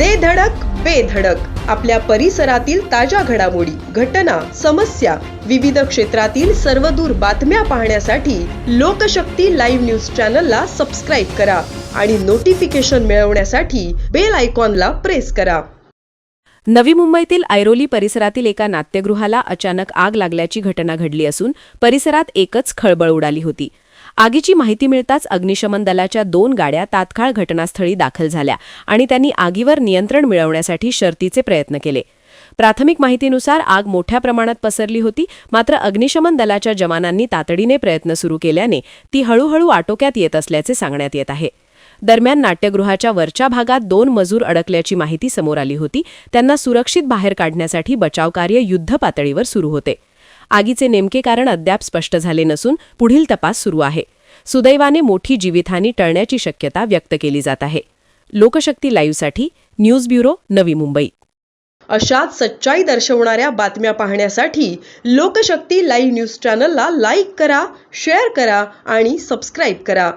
दे धडक बेधडक आपल्या परिसरातील ताज्या घडामोडी, घटना, समस्या, विविध क्षेत्रातील सर्वदूर बातम्या पाहण्यासाठी लोकशक्ती लाईव्ह न्यूज चॅनलला सबस्क्राईब करा आणि नोटिफिकेशन मिळवण्यासाठी बेल आयकॉनला प्रेस करा. नवी मुंबईतील ऐरोली परिसरातील एका नाट्यगृहाला अचानक आग लागल्याची घटना घडली असून परिसरात एकच खळबळ उडाली होती. आगीची माहिती मिळताच अग्निशमन दलाच्या 2 गाड्या तात्काळ घटनास्थळी दाखल झाल्या आणि त्यांनी आगीवर नियंत्रण मिळवण्यासाठी शर्थीचे प्रयत्न केले. प्राथमिक माहितीनुसार आग मोठ्या प्रमाणात पसरली होती, मात्र अग्निशमन दलाच्या जवानांनी तातडीने प्रयत्न सुरू केल्याने ती हळूहळू आटोक्यात येत असल्याचे सांगण्यात येत आहे. दरम्यान नाट्यगृहाच्या वरच्या भागात 2 मजूर अडकल्याची माहिती समोर आली होती. त्यांना सुरक्षित बाहेर काढण्यासाठी बचावकार्य युद्धपातळीवर सुरू होते. आगीचे नेमके कारण अद्याप स्पष्ट झाले नसून पुढील तपास सुरू आहे. सुदैवाने मोठी जीवितहानी टळण्याची शक्यता व्यक्त केली जात आहे. लोकशक्ती लाईव्हसाठी न्यूज ब्युरो, नवी मुंबई. अशाच सच्चाई दर्शवणाऱ्या बातम्या पाहण्यासाठी लोकशक्ती लाईव्ह न्यूज चॅनलला लाईक करा, शेअर करा आणि सबस्क्राईब करा.